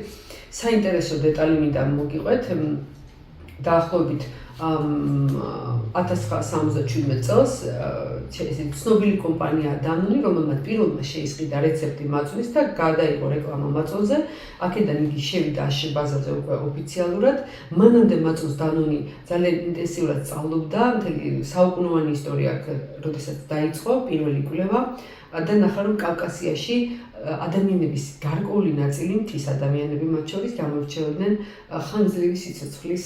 საინტერესო დეტალი მინდა მოგიყვეთ, დაახლოებით 1977 წელს ესეთი ცნობილი კომპანია Danone, რომელმაც პირველმა შეისყიდა რეცეპტი მაწვნის და გადაიღო რეკლამა მაწვენზე. აქედან იგი შევიდა აშშ ბაზარზე უკვე ოფიციალურად. მანამდე მაწვენს Danone ძალიან ინტენსიურად სწავლობდა, მთელი საუკუნოვანი ისტორია აქ, როდესაც დაიწყო პირველი კვლევა და ნახა რომ კავკასიაში ადამიანების გარკვეული ნაწილი, მთის ადამიანები მათ შორის გამოირჩეოდნენ ხანგრძლივი სიცოცხლის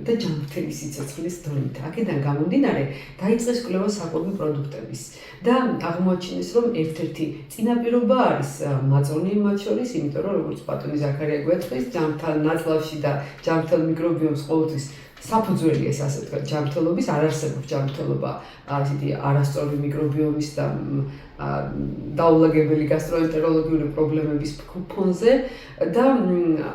და ჯანმრთელი სიცოცხლის დონით. აქედან გამომდინარე, დაიწყეს კვლევა საკვები პროდუქტების და აღმოაჩინეს, რომ ერთ-ერთი წინაპირობა არის მაწვენი მათ შორის, იმიტომ რომ როგორც ბატონი ზაქარია გვეტყვის, ჯანმრთელ ნაწლავში და ჯანმრთელ მიკრობიომს ყოველთვის საფუძველი ეს ასე ვთქვათ ჯანმრთელობის, არ არსებობს ჯანმრთელობა ასეთი არასწორი მიკრობიომის და დაულაგებელი გასტროენტეროლოგიური პრობლემების ფონზე და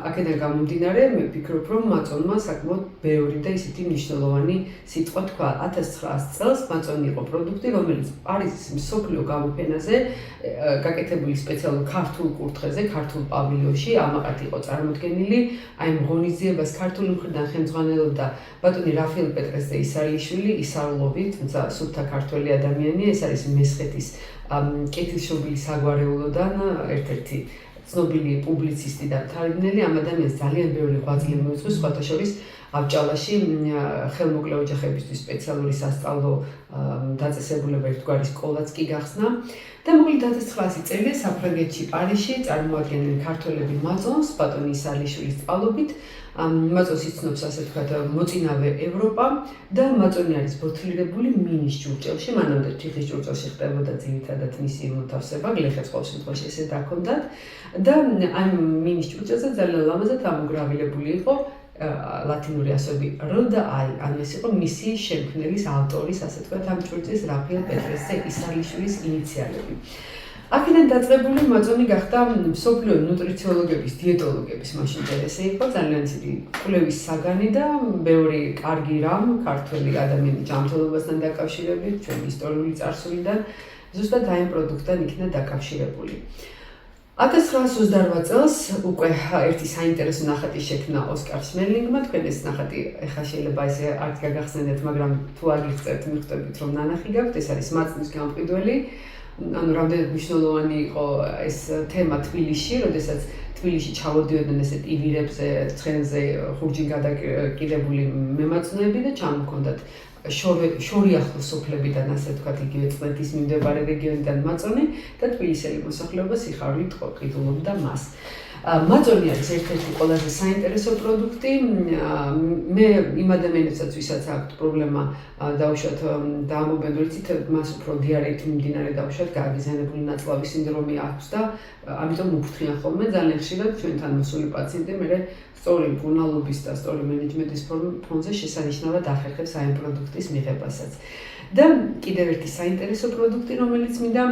აქედან გამომდინარე მე ვფიქრობ, რომ მაწვენმა საკმაოდ ბევრი და ისეთი მნიშვნელოვანი სიტყვა თქვა. 1900 წელს მაწვენი იყო პროდუქტი, რომელიც პარიზის მსოფლიო გამოფენაზე გაკეთებული სპეციალურ ქართულ კურთხეზე, ქართულ პავილიონში ამაყად იყო წარმოდგენილი. აი ღონისძიებას ქართული მხრიდან ხელმძღვანელობდა ბატონი რაფაელ პეტრეს ისარლიშვილი, ისარლოვი, თუმცა სუფთა ქართველი ადამიანია, ეს არის მესხეთის კეთილშობილი საგვარეულოდან ერთ-ერთი ცნობილი პუბლიცისტი და მთარგმნელი. ამ ადამიანს ძალიან ბევრი ღვაწლი მიუძღვის, სხვათა შორის აბჭალაში ხელმოკლე ოჯახებისთვის სპეციალური სასწავლო დაწესებულება ერთგვარი სკოლაც კი გახსნა. და მოკლედ 1900 წელია საფრანგეთში პარიზში წარმოადგენენ ქართველები მაწვენს ბატონი ისარლიშვილის წყალობით. მაწვენს იცნობს ასე ვთქვათ მოწინავე ევროპა და მაწვენი არის ბოთლირებული მინის ჭურჭელში, მანამდე თიხის ჭურჭელში ხდებოდა ძირითადად მისი მოთავსება, გლეხებს ყოველ შემთხვევაში ესე დაქონდათ და ამ მინის ჭურჭელზე ძალიან ლამაზად ამოგრავილებული იყო ლათინური ასოები R და I, ანუ ეს იყო მისი შემქმნელის ავტორის, ასე ვთქვათ, ამ ჭურჭლის რაფაელ პეტრეს ისარლიშვილის ინიციალები. აქედან დაწყებული მაწვენი გახდა მსოფლიო ნუტრიციოლოგების, დიეტოლოგების მაშინ ინტერესი იყო, ძალიან ისეთი კვლევის საგანი და ბევრი კარგი რამ ქართველი ადამიანი ჯანმრთელობასთან დაკავშირებით, ჩვენი ისტორიული წარსულიდან, ზუსტად აი ამ პროდუქტთან იქნა დაკავშირებული. 1928 წელს უკვე ერთი საინტერესო ნახატი შექმნა ოსკარ შმერლინგმა, თქვენ ეს ნახატი ეხლა შეიძლება ესე არ გაგახსენებთ, მაგრამ თუ აგიხსენებთ, მიხვდებით რომ ნანახი გაქვთ, ეს არის მაწვნის გამყიდველი. ანუ რამდენად მნიშვნელოვანი იყო ეს თემა თბილისში, როდესაც თბილისში ჩავოდიოდნენ ესეთ ივირებზე, ცხენზე ხურჯინ გადაკიდებული მემაწვნეები და ჩამოჰქონდათ შორიახლო სოფლებიდან, ასე ვთქვათ, იგივე წყლეთის მიმდებარე რეგიონიდან მაწვენი და თბილისელი მოსახლეობა სიხარულით ყიდულობდა მას. მაწვენი არის ერთ-ერთი ყველაზე საინტერესო პროდუქტი. მე იმ ადამიანებსაც, ვისაც აქვთ პრობლემა დაუშვათ დაამობენ, რიცით მას უფრო დიარეით მიმდინარე დაუშვათ გააგზავნებული ნაწლავის სინდრომი აქვს და ამიტომ უფრთხიან ხოლმე ძალიან ხშირად ჩვენთან მოსული პაციენტი მერე სწორი მკურნალობის და სწორი მენეჯმენტის ფონზე შესანიშნავად ახერხებს აი ამ პროდუქტის მიღებასაც. და კიდევ ერთი საინტერესო პროდუქტი, რომელიც მინდა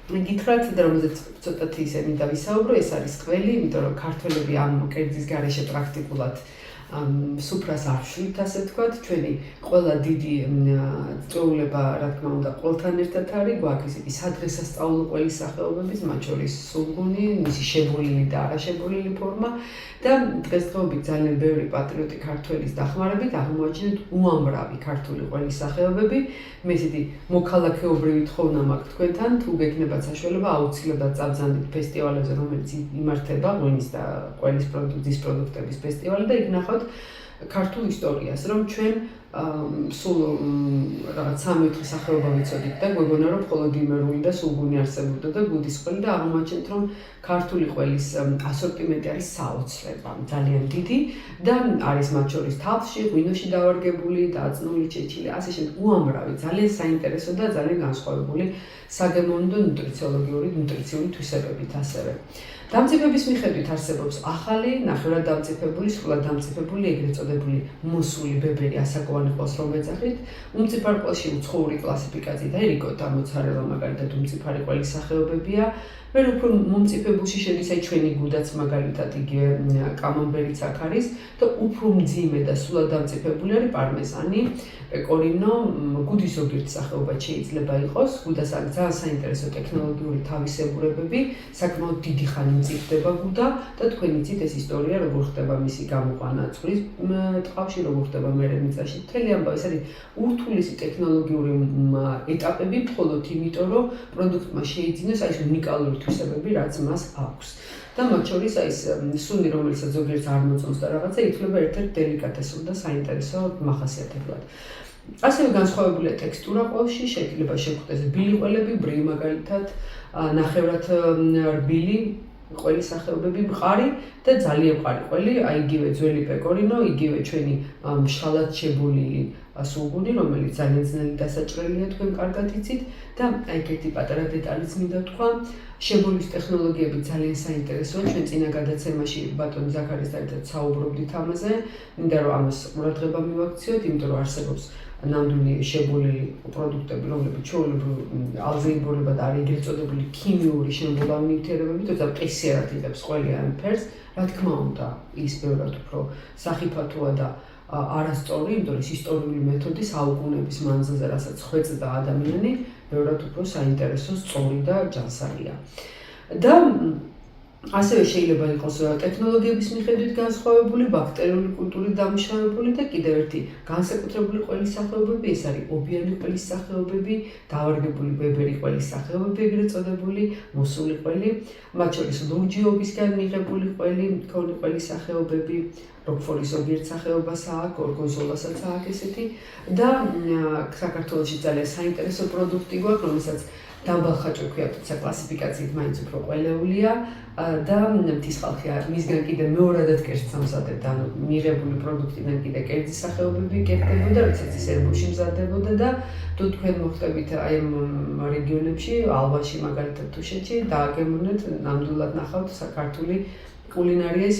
გითხრათ და რომელზეც ცოტათი ისე მინდა ვისაუბრო, ეს არის ყველი, იმიტომ რომ ქართველები ამ კერძის გარეშე პრაქტიკულად სუფრას არ ვშლით, ასე ვთქვათ, ჩვენი ყველა დიდი წვეულება, რა თქმა უნდა, ყველთან ერთად არის, გვაქვს ისეთი სადღესასწაულო ყველის სახეობების, მათ შორის სულგუნი, მისი შებოლილი და არაშებოლილი ფორმა და დღესდღეობით ძალიან ბევრი პატრიოტი ქართველის დახმარებით აღმოაჩინეთ უამრავი ქართული ყველის სახეობები. მე ისეთი მოქალაქეობრივი თხოვნა მაქვს თქვენთან, თუ გექნებათ საშუალება, აუცილებლად წაბრძანდით ფესტივალებზე, რომელიც იმართება, ღვინის და ყველის პროდუქტების ფესტივალი და იქ ნახავთ ქართულ ისტორიას, რომ ჩვენ სულ რაღაც 3-4 სახეობა ვიცოდით და გვეგონა რომ მხოლოდ იმერული და სულგუნი არსებობდა და გუდისყველი და აღმოაჩენთ რომ ქართული ყველის ასორტიმენტი არის საოცრება, ძალიან დიდი და არის მათ შორის თავში, ღვინოში დავარგებული, დაწნული, ჩეჩილი, ასე შემდეგ უამრავი, ძალიან საინტერესო და ძალიან განსხვავებული საგემოვნო ნუტრიციული თვისებებით ასევე. დამწიფების მიხედვით არსებობს ახალი, ნახევრად დამწიფებული, სრულად დამწიფებული, ეგრეთ წოდებული მოსული ბებერი ასაკოვანი ყოს რომ ეძახით, უმწიფარ ყელში უცხოური კლასიფიკაციით ერიკო და მოცარელა მაგალითად უმწიფარი ყველის სახეობებია. მე უფრო მომწიფებულში შედის აი ჩვენი გუდაც მაგალითად იგივე კამამბერიც აქ არის და უფრო მძიმე და სრულად დამწიფებული არის პარმეზანი, პეკორინო, გუდის ზოგიერთი სახეობა შეიძლება იყოს, გუდას აქვს ძალიან საინტერესო ტექნოლოგიური თავისებურებები, საკმაოდ დიდი ხანი მწიფდება გუდა და თქვენ იცით ეს ისტორია როგორ ხდება მისი გამოყვანა წყლის ტყავში, როგორ ხდება მერე მიწაში. მთელი ამბავი ეს არის ურთულესი ტექნოლოგიური ეტაპები მხოლოდ იმიტომ, რომ პროდუქტმა შეიძინოს აი ეს უნიკალური თვისებები, რაც მას აქვს. და მათ შორის აი ეს სუნი, რომელსაც ზოგიერთს არ მოწონს და რაღაცა, ითვლება ერთ-ერთ დელიკატესურ და საინტერესო მახასიათებლად. ასევე განსხვავებულია ტექსტურა ყელში, შეიძლება შეგვხვდეს ბილი ყველები, ბრი მაგალითად, ნახევრად რბილი ყველის სახეობები, მყარი და ძალიან მყარი ყველი, აი იგივე ძველი პეკორინო, იგივე ჩვენი მშრალად შებოლილი სულგუნი, რომელიც ძალიან ძნელი დასაჭრელია, თქვენ კარგად იცით და აი ერთი პატარა დეტალიც მინდა თქვა, შებოლის ტექნოლოგიები ძალიან საინტერესოა, ჩვენ წინა გადაცემაში ბატონ ზაქარიასთან ერთად საუბრობდით ამაზე, მინდა რომ ამას ყურადღება მივაქციოთ, იმიტომ რომ არსებობს ნამდვილი შებოლილი პროდუქტები, რომლებიც ჩვეულებრივ ალზეიმბორება და არის ეგრეთ წოდებული ქიმიური შემბოლავი ნივთიერებები, თორსა ყისიერად იღებს ყველი ამ ფერს, რა თქმა უნდა, ის ბევრად უფრო სახიფათოა და არასწორი, იმიტომ რომ ისტორიული მეთოდი საუკუნეების მანძილზე, რასაც ხვეწდა ადამიანი, ბევრად უფრო საინტერესო, სწორი და ჯანსაღია. და ასევე შეიძლება იყოს ტექნოლოგიების მიხედვით განსხვავებული, ბაქტერიული კულტურით დამუშავებული და კიდევ ერთი განსაკუთრებული ყველის სახეობები, ეს არის ობიანი ყველის სახეობები, დავარგებული ბებერი ყველის სახეობები, ეგრეთ წოდებული, მოსული ყველი, მათ შორის ლურჯიობისგან მიღებული ყველი, მქონე ყველის სახეობები, როკფორის ზოგიერთ სახეობას აქვს, გორგონზოლასაც აქვს ესეთი და საქართველოში ძალიან საინტერესო პროდუქტი გვაქვს, რომელსაც დაბალ ხაჭო ქვია, თუმცა კლასიფიკაციით მაინც უფრო ყველეულია და მთის ხალხი მისგან კიდე მეორადად კერძს ამზადებდა, ანუ მიღებული პროდუქტიდან კიდე კერძის სახეობები კეთდებოდა, როდესაც ის ერბოში მზადდებოდა და თუ თქვენ მოხდებით აი ამ რეგიონებში, ალბანში მაგალითად თუშეთში, დააგემოვნეთ, ნამდვილად ნახავთ საქართველოს კულინარიის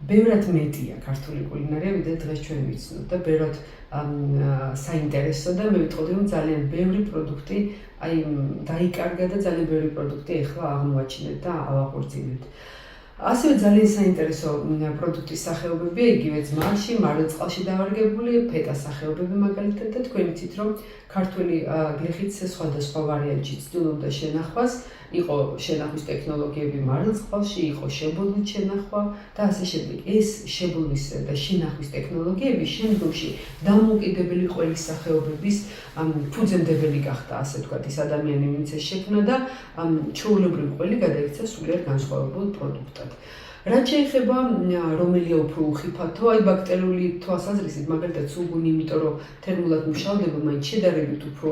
ბევრად მეტია ქართული კულინარია, ვიდრე დღეს ჩვენ ვიცნობთ და ბევრად საინტერესო და მე ვიტყოდი რომ ძალიან ბევრი პროდუქტი აი დაიკარგა და ძალიან ბევრი პროდუქტი ეხლა აღმოაჩინეთ და ავახორციელებთ. ასევე ძალიან საინტერესო პროდუქტის სახეობებია იგივე ძმაში, მარილწყალში დავარგებული ფეტას სახეობები მაგალითად და თქვენ იცით რომ ქართული გლეხით სხვადასხვა ვარიანტში ცდილობდა შენახვას, იყო შენახვის ტექნოლოგიები მარილწყალში, იყო შებოლით შენახვა და ასე შემდეგ. ეს შებოლის და შენახვის ტექნოლოგიები შემდგომში დამოუკიდებელი ყველის სახეობების ფუძემდებელი გახდა, ასე ვთქვათ, ის ადამიანი, ვინც ეს შექმნა და ჩვეულებრივი ყველი გადაიქცა სულიერ განსხვავებულ პროდუქტად. რაც შეეხება რომელია უფრო უხიფათო, აი ბაქტერიული თვალსაზრისით, მაგალითად სულგუნი, იმიტომ რომ თერმულად მუშავდება, მაინც შედარებით უფრო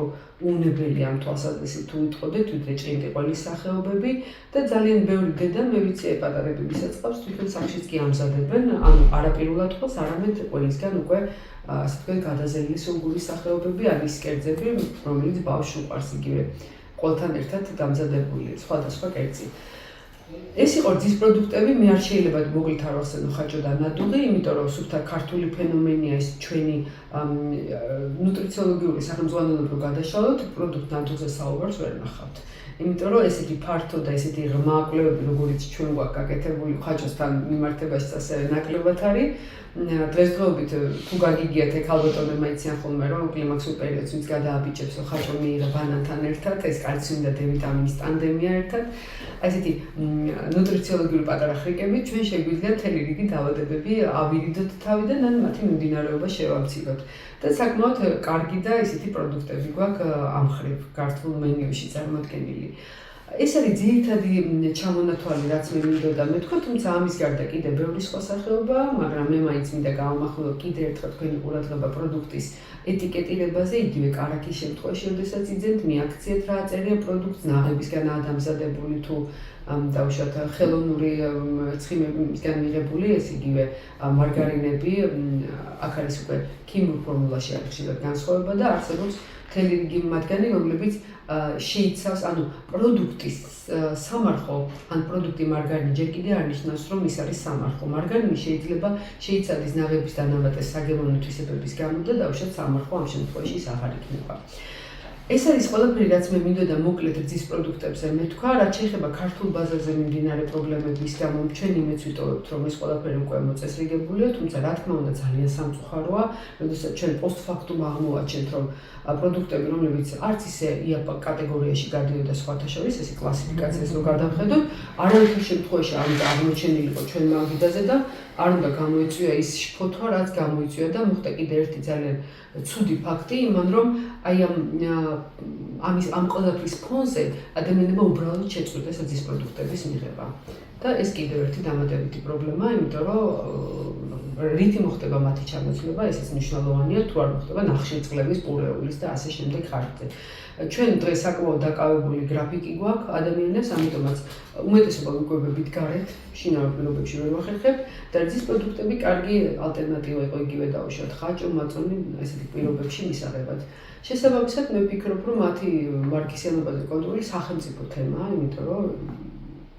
უნებელია ამ თვალსაზრისით თუ ვიტყოდეთ, ვიდრე ჭრინტი ყველის სახეობები და ძალიან ბევრი დედა მე ვიცი პატარები ვისაც ყავს, თვითონ სახშიც კი ამზადებენ, ანუ არაპირულად ყავს, არამედ ყველისგან უკვე ასე ვთქვათ, გადაზელილი სულგუნის სახეობები არის კერძები, რომელიც ბავშვს უყვარს იგივე ყველთან ერთად დამზადებული სხვადასხვა კერძი. ეს იყო რძის პროდუქტები, მე არ შეიძლება მოგლით არ ვახსენო ხაჭო და ნადუღი, იმიტომ რომ სუფთა ქართული ფენომენია ეს ჩვენი ნუტრიციოლოგიური სახელმძღვანელოები გადაშალოთ, პროდუქტ ნადუღზე საუბარს ვერ ნახავთ. იმიტომ რომ ესეთი ფართო და ესეთი ღრმა კვლევები, როგორიც ჩვენ გვაქვს გაკეთებული ხაჭოსთან მიმართებაშიც ასევე ნაკლებად არის. დღესდღეობით თუ გაგიგიათ ეგ ალბათობებმა იციან ხოლმე რომ კლიმაქსურ პერიოდს ვინც გადააბიჭებს ხაჭო მიიღა ბანანთან ერთად ეს კალციუმი და დ ვიტამინის ტანდემია ერთად ესეთი ნუტრიციოლოგიური პატარა ხრიკებით ჩვენ შეგვიძლია მთელი რიგი დაავადებები ავირიდოთ თავიდან ან მათი მიმდინარეობა შევამციროთ და საკმაოდ კარგი და ესეთი პროდუქტები გვაქვს ამ ხრივ ქართულ მენიუში წარმოდგენილი ეს არის ძირითადი ჩამონათვალი, რაც მე მინდოდა მეთქვა, თუმცა ამის გარდა კიდევ ბევრი სხვა სახეობაა, მაგრამ მე მაინც მინდა გავამახვილო კიდევ ერთხელ თქვენი ყურადღება პროდუქტის ეტიკეტირებაზე, იგივე კარაქის შემთხვევაში, როდესაც იძენთ, მიაქციეთ რა წერია პროდუქტს, ნაღებისგანაა დამზადებული თუ დაუშვათ ხელოვნური ცხიმებისგან მიღებული, ეს იგივე მარგარინები, აქ არის უკვე ქიმიურ ფორმულაში არის ხშირად განსხვავება და არსებობს მთელი რიგი მათგანი, რომლებიც შეიცავს, ანუ პროდუქტის სამარხო, ან პროდუქტი მარგარინი ჯერ კიდევ არ ნიშნავს, რომ ის არის სამარხო. მარგარინი შეიძლება შეიცადეს ნაღების დანამატეს საგემოვნო თვისებების გამო და დაუშვათ სამარხო ამ შემთხვევაში ის აღარ იქნება. ეს არის ყველაფერი, რაც მე მინდოდა მოკლედ რძის პროდუქტებზე მეთქვა, რაც შეეხება ქართულ ბაზარზე მიმდინარე პრობლემების გამო, ჩვენ იმედს ვიტოვებთ, რომ ეს ყველაფერი უკვე მოწესრიგებულია, თუმცა რა თქმა უნდა ძალიან სამწუხაროა, როდესაც ჩვენ პოსტფაქტუმ აღმოვაჩენთ, რომ პროდუქტები, რომლებიც არც ისე IAPA კატეგორიაში გადიოდა სხვათა შორის, ესე კლასიფიკაციას რო გადავხედოთ, არავითარ შემთხვევაში არ უნდა აღმოჩენილიყო ჩვენ მაგიდაზე და არ უნდა გამოიწვია ის ფოთვა, რაც გამოიწვია და მოხდა კიდევ ერთი ძალიან ცუდი ფაქტი, იმან რომ აი ამ ყველაფრის ფონზე ადამიანებმა უბრალოდ შეწყვიტეს რძის პროდუქტების მიღება. და ეს კიდევ ერთი დამატებითი პრობლემაა, იმიტომ რომ რითი მოხდება მათი ჩამოცვლება, ესეც მნიშვნელოვანია, თუ არ მოხდება ნახშირწყლების, პურეულის და ასე შემდეგ ხარჯზე. ჩვენ დღეს საკმაოდ დაკავებული გრაფიკი გვაქვს ადამიანებს, ამიტომაც უმეტესობა ვიკვებებით გარეთ, შინაურ პირობებში ვერ ვახერხებთ და რძის პროდუქტები კარგი ალტერნატივა იყო იგივე დაუშვათ ხაჭო, მაწონი ესეთი პირობებში მისაღებად. შესაბამისად, მე ვფიქრობ, რომ მათი მარქისიანობაზე კონტროლი სახელმწიფო თემაა, იმიტომ რომ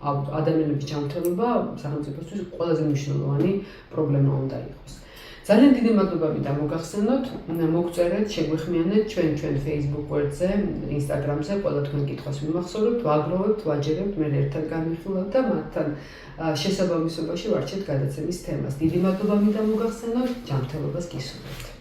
ადამიანების ჯანმრთელობა სახელმწიფოსთვის ყველაზე მნიშვნელოვანი პრობლემა უნდა იყოს. ძალიან დიდი მადლობა მინდა მოგახსენოთ, მოგწერეთ, შეგვეხმიანეთ ჩვენ Facebook გვერდზე, Instagram-ზე, ყველა თქვენ კითხვას მიმახსოვრებთ, ვაგროვებთ, ვაჯერებთ, მე ერთად განვიხილავთ და მათთან შესაბამისობაში ვარჩევთ გადაცემის თემას. დიდი მადლობა მინდა მოგახსენოთ, ჯანმრთელობას გისურვებთ.